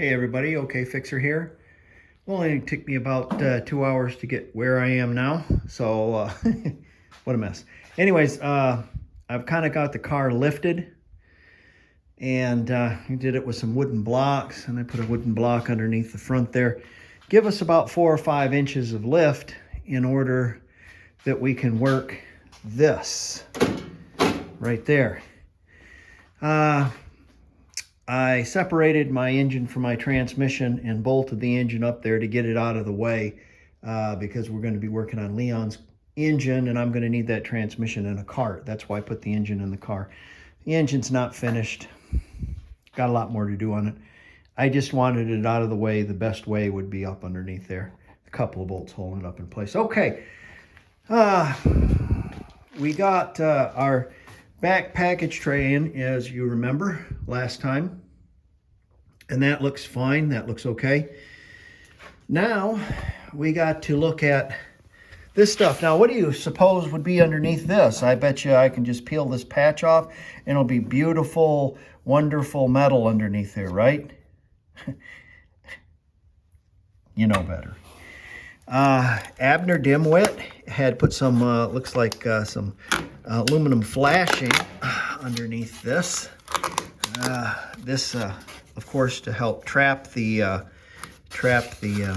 Hey everybody, OK Fixer here. Well, it took me about 2 hours to get where I am now, so what a mess. Anyways, I've kind of got the car lifted, and I did it with some wooden blocks, and I put a wooden block underneath the front there. Give us about 4 or 5 inches of lift in order that we can work this right there. I separated my engine from my transmission and bolted the engine up there to get it out of the way because we're going to be working on Leon's engine, and I'm going to need that transmission in a cart. That's why I put the engine in the car. The engine's not finished. Got a lot more to do on it. I just wanted it out of the way. The best way would be up underneath there. A couple of bolts holding it up in place. Okay. We got our back package tray in, as you remember last time, and that looks fine. That looks okay. Now we got to look at this stuff. Now, what do you suppose would be underneath this? I bet you I can just peel this patch off and it'll be beautiful, wonderful metal underneath there, right? You know better. Abner Dimwit had put some, looks like some aluminum flashing underneath this. Of course, to help trap the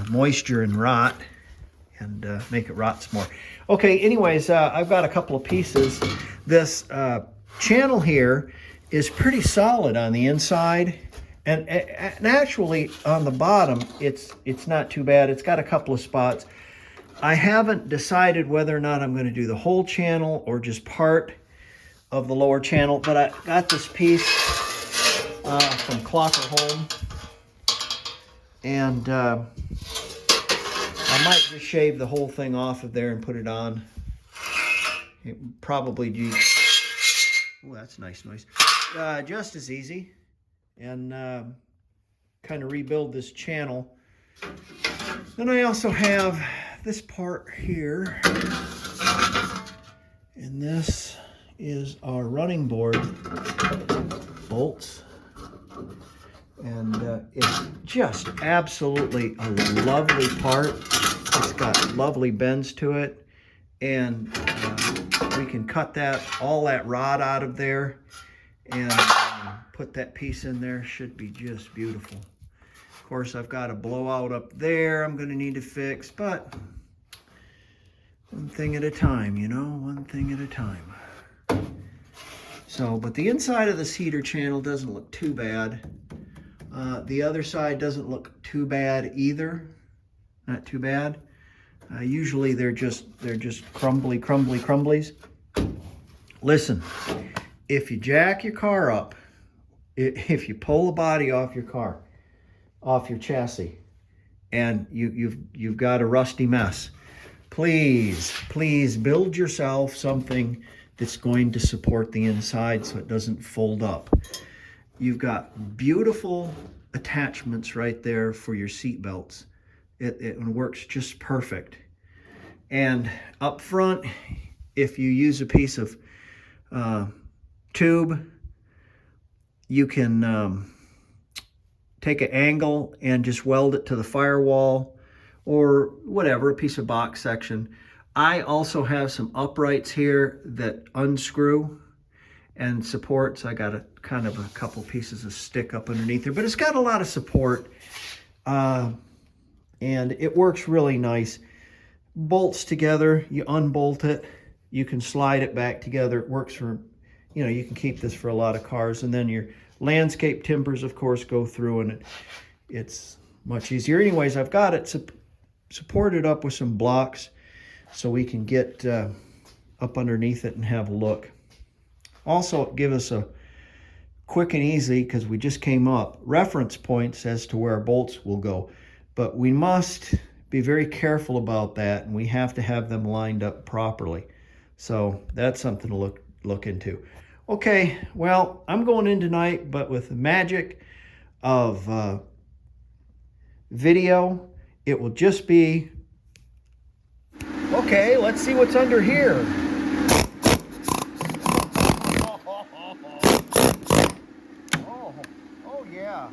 moisture and rot and make it rot some more. Okay, anyways, I've got a couple of pieces. This channel here is pretty solid on the inside, and actually on the bottom, it's not too bad. It's got a couple of spots. I haven't decided whether or not I'm going to do the whole channel or just part of the lower channel, but I got this piece from Clocker Home, and I might just shave the whole thing off of there and put it on. It probably do. Oh, that's nice noise. Just as easy, and kind of rebuild this channel. Then I also have this part here, and this is our running board bolts, and it's just absolutely a lovely part. It's got lovely bends to it, and we can cut all that rod out of there and put that piece in there. Should be just beautiful. Of course, I've got a blowout up there I'm going to need to fix, but one thing at a time, you know, one thing at a time. So, but the inside of this heater channel doesn't look too bad. The other side doesn't look too bad either. Not too bad. Usually they're just crumblies. Listen, if you jack your car up, if you pull the body off your car, off your chassis, and you've got a rusty mess, please build yourself something that's going to support the inside so it doesn't fold up. You've got beautiful attachments right there for your seat belts. It works just perfect. And up front, if you use a piece of tube, you can take an angle and just weld it to the firewall or whatever, a piece of box section. I also have some uprights here that unscrew and support, so I got a couple pieces of stick up underneath there, but it's got a lot of support, and it works really nice. Bolts together, you unbolt it, you can slide it back together. It works for, you know, you can keep this for a lot of cars, and then your landscape timbers, of course, go through, and it's much easier. Anyways, I've got it supported up with some blocks so we can get up underneath it and have a look. Also, give us a quick and easy, because we just came up, reference points as to where our bolts will go. But we must be very careful about that, and we have to have them lined up properly. So that's something to look into. Okay, well, I'm going in tonight, but with the magic of video, it will just be, okay, let's see what's under here. Oh yeah.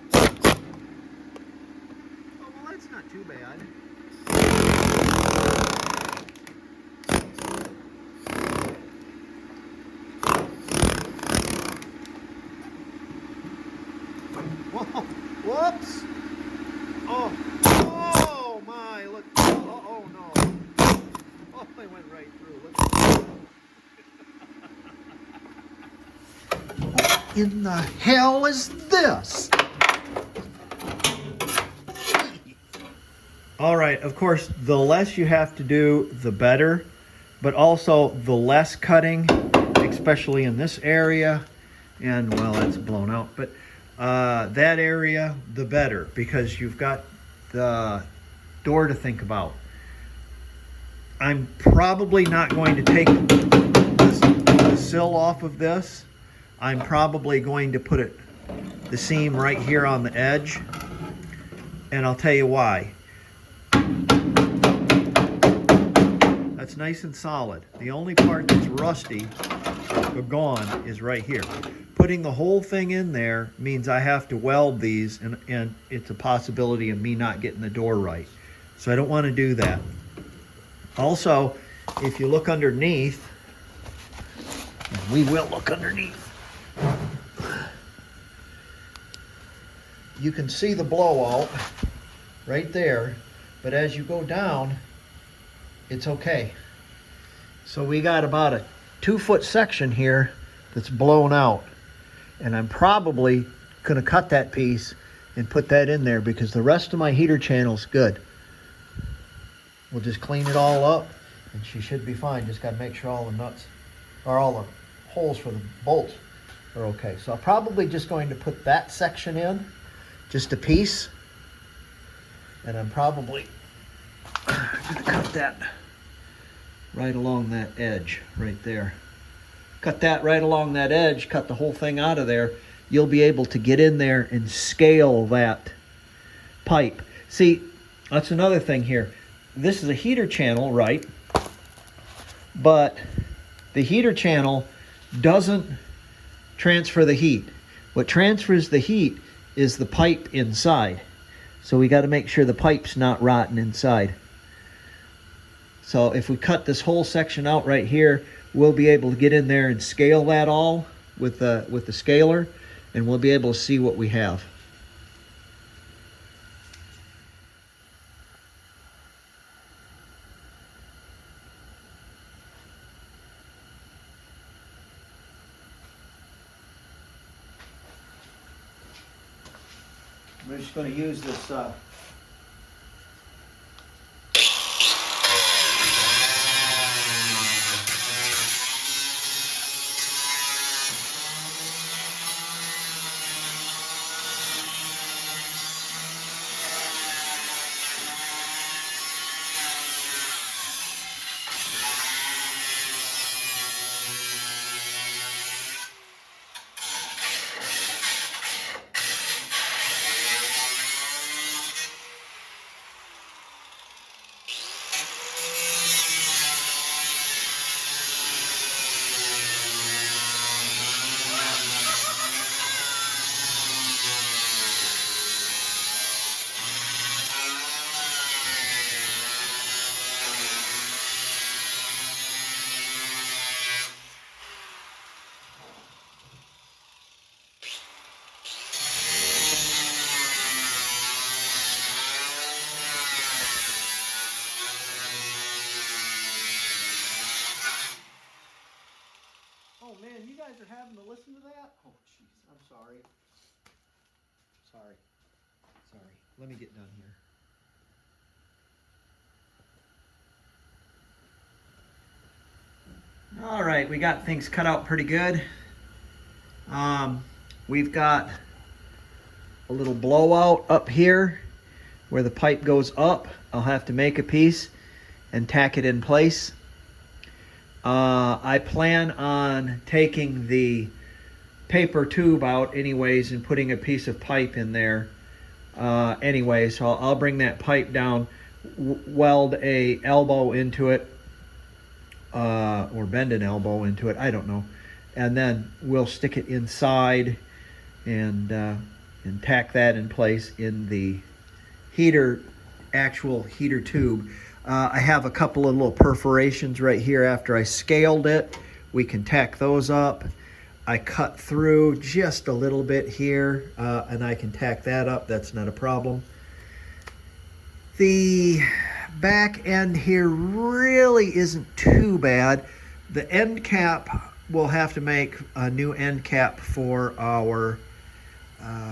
too bad. Whoa, whoops! Oh, oh my! Look! Oh no! Oh, I went right through. Look. What in the hell is this? All right, of course, the less you have to do, the better, but also the less cutting, especially in this area, and well, that's blown out, but that area, the better, because you've got the door to think about. I'm probably not going to take the sill off of this. I'm probably going to put the seam right here on the edge, and I'll tell you why. That's nice and solid. The only part that's rusty or gone is right here. Putting the whole thing in there means I have to weld these, and it's a possibility of me not getting the door right. So I don't want to do that. Also, if you look underneath, and we will look underneath, you can see the blowout right there, but as you go down, it's okay. So we got about a 2-foot section here that's blown out, and I'm probably going to cut that piece and put that in there because the rest of my heater channel's good. We'll just clean it all up and she should be fine. Just got to make sure all the nuts or all the holes for the bolts are okay. So I'm probably just going to put that section in, just a piece, and I'm probably going to cut that right along that edge right there. Cut that right along that edge, cut the whole thing out of there. You'll be able to get in there and scale that pipe. See, that's another thing here. This is a heater channel, right? But the heater channel doesn't transfer the heat. What transfers the heat is the pipe inside. So we got to make sure the pipe's not rotten inside. So if we cut this whole section out right here, we'll be able to get in there and scale that all with the scaler, and we'll be able to see what we have. We're just going to use this Oh man, you guys are having to listen to that? Oh jeez, I'm sorry. Sorry. Let me get done here. All right, we got things cut out pretty good. We've got a little blowout up here where the pipe goes up. I'll have to make a piece and tack it in place. I plan on taking the paper tube out anyways and putting a piece of pipe in there anyway. So I'll bring that pipe down, weld a elbow into it, or bend an elbow into it, I don't know. And then we'll stick it inside and tack that in place in the heater actual heater tube. I have a couple of little perforations right here after I scaled it. We can tack those up. I cut through just a little bit here, and I can tack that up. That's not a problem. The back end here really isn't too bad. The end cap, we'll have to make a new end cap for our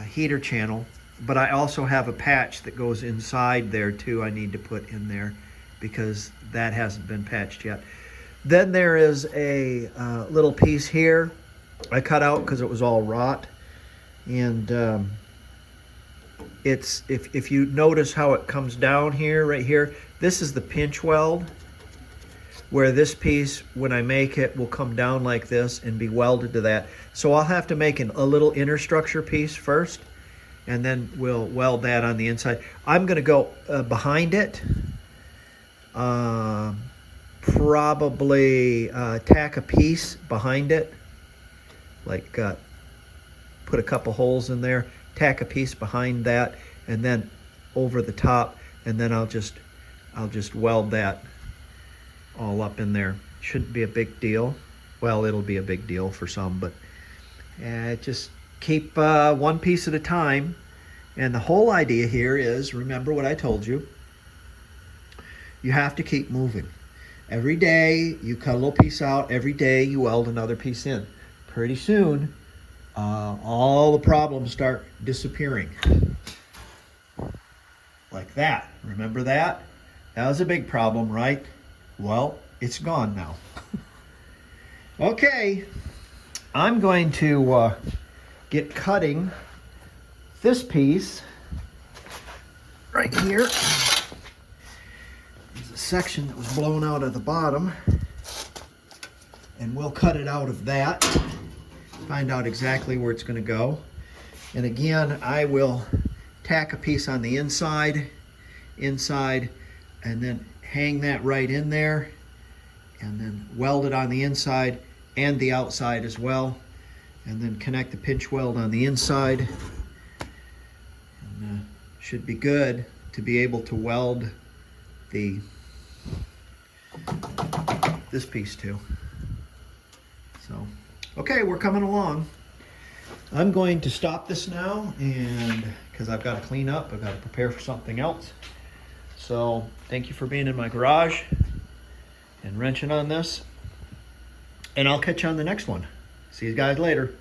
heater channel, but I also have a patch that goes inside there too I need to put in there because that hasn't been patched yet. Then there is a little piece here I cut out because it was all rot, and it's if you notice how it comes down here, right here, this is the pinch weld, where this piece, when I make it, will come down like this and be welded to that. So I'll have to make a little inner structure piece first, and then we'll weld that on the inside. I'm gonna go behind it, probably tack a piece behind it, like put a couple holes in there, tack a piece behind that, and then over the top, and then I'll just weld that all up in there. Shouldn't be a big deal. Well, it'll be a big deal for some, but just keep one piece at a time. And the whole idea here is, remember what I told you, you have to keep moving. Every day you cut a little piece out, every day you weld another piece in. Pretty soon, all the problems start disappearing. Like that. Remember that? That was a big problem, right? Well, it's gone now. Okay, I'm going to get cutting this piece right here. There's a section that was blown out of the bottom, and we'll cut it out of that, find out exactly where it's going to go. And again, I will tack a piece on the inside, and then hang that right in there, and then weld it on the inside and the outside as well, and then connect the pinch weld on the inside, and should be good to be able to weld this piece too. So okay, we're coming along. I'm going to stop this now, and because I've got to clean up, I've got to prepare for something else. So thank you for being in my garage and wrenching on this, and I'll catch you on the next one. See you guys later.